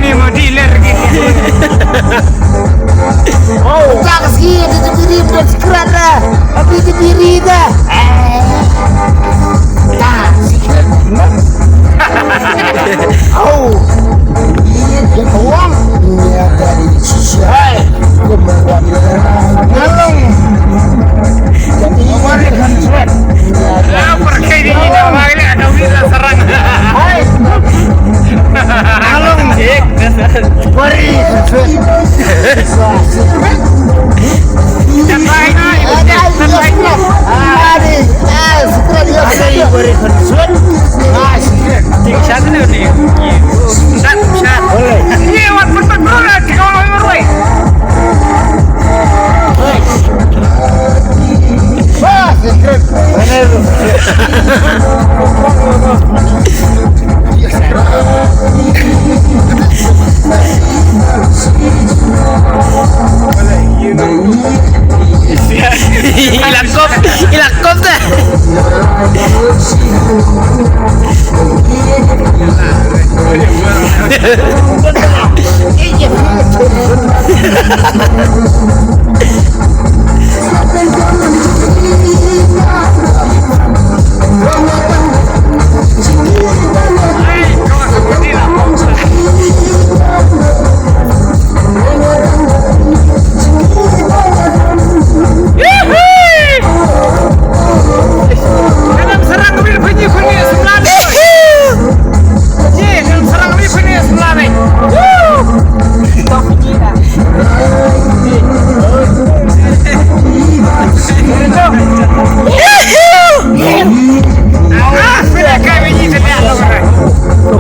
ini mau dealer gitu. Oh, jangan sih, itu diri udah sekeran dah. Tapi itu diri dah. Nah, sekeran. Oh, dia uang. Dia dari sisa. Ngalung. Jadi mari kan surat. Lah pergi di nama ini ada wira serang. Hai. Ngalung dik. Mari kan surat. Dan lain-lain. Hilang kop dah.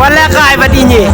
Wala kay badinye.